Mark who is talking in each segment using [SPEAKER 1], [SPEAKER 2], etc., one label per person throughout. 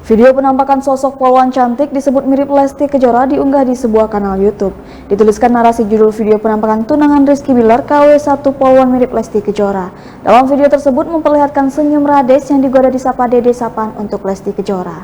[SPEAKER 1] Video penampakan sosok polwan cantik disebut mirip Lesti Kejora diunggah di sebuah kanal YouTube. Dituliskan narasi judul video penampakan tunangan Rizky Bilar KW1 polwan mirip Lesti Kejora. Dalam video tersebut memperlihatkan senyum Rades yang digoda disapa Dede sapaan untuk Lesti Kejora.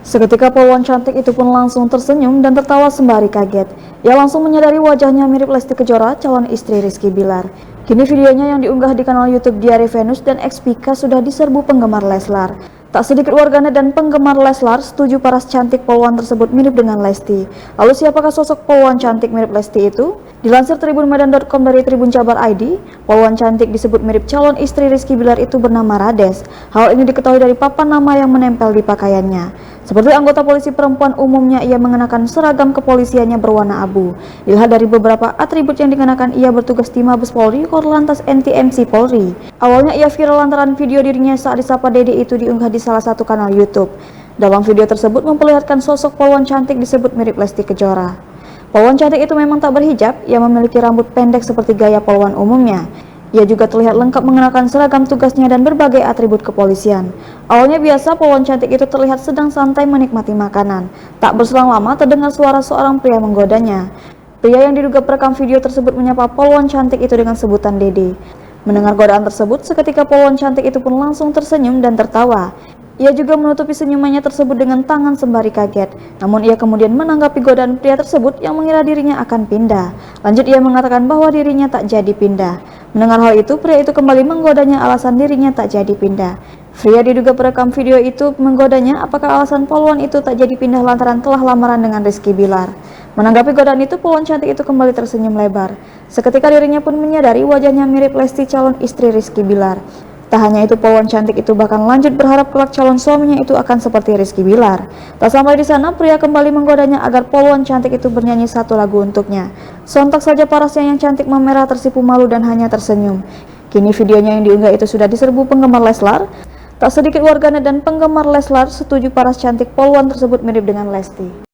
[SPEAKER 1] Seketika polwan cantik itu pun langsung tersenyum dan tertawa sembari kaget. Ia langsung menyadari wajahnya mirip Lesti Kejora, calon istri Rizky Bilar. Kini videonya yang diunggah di kanal YouTube Diary Venus dan XPK sudah diserbu penggemar Leslar. Tak sedikit warganet dan penggemar Leslar setuju paras cantik polwan tersebut mirip dengan Lesti. Lalu siapakah sosok polwan cantik mirip Lesti itu? Dilansir tribunmedan.com dari Tribun Jabar ID, polwan cantik disebut mirip calon istri Rizky Bilar itu bernama Rades. Hal ini diketahui dari papan nama yang menempel di pakaiannya. Seperti anggota polisi perempuan umumnya, ia mengenakan seragam kepolisiannya berwarna abu. Dilihat dari beberapa atribut yang dikenakan, ia bertugas di Mabes Polri, Korlantas NTMC Polri. Awalnya ia viral lantaran video dirinya saat disapa Dede itu diunggah di salah satu kanal YouTube. Dalam video tersebut memperlihatkan sosok polwan cantik disebut mirip Lesti Kejora. Polwan cantik itu memang tak berhijab, ia memiliki rambut pendek seperti gaya polwan umumnya. Ia juga terlihat lengkap mengenakan seragam tugasnya dan berbagai atribut kepolisian. Awalnya biasa, polwan cantik itu terlihat sedang santai menikmati makanan. Tak berselang lama terdengar suara seorang pria menggodanya. Pria yang diduga perekam video tersebut menyapa polwan cantik itu dengan sebutan Dede. Mendengar godaan tersebut, seketika polwan cantik itu pun langsung tersenyum dan tertawa. Ia juga menutupi senyumannya tersebut dengan tangan sembari kaget. Namun ia kemudian menanggapi godaan pria tersebut yang mengira dirinya akan pindah. Lanjut ia mengatakan bahwa dirinya tak jadi pindah. Mendengar hal itu, pria itu kembali menggodanya alasan dirinya tak jadi pindah. Pria diduga perekam video itu menggodanya apakah alasan polwan itu tak jadi pindah lantaran telah lamaran dengan Rizky Bilar. Menanggapi godaan itu, polwan cantik itu kembali tersenyum lebar. Seketika dirinya pun menyadari wajahnya mirip Lesti, calon istri Rizky Bilar. Tak hanya itu, polwan cantik itu bahkan lanjut berharap kelak calon suaminya itu akan seperti Rizky Bilar. Tak sampai di sana, pria kembali menggodanya agar polwan cantik itu bernyanyi satu lagu untuknya. Sontak saja parasnya yang cantik memerah tersipu malu dan hanya tersenyum. Kini videonya yang diunggah itu sudah diserbu penggemar Leslar. Tak sedikit warganet dan penggemar Leslar setuju paras cantik polwan tersebut mirip dengan Lesti.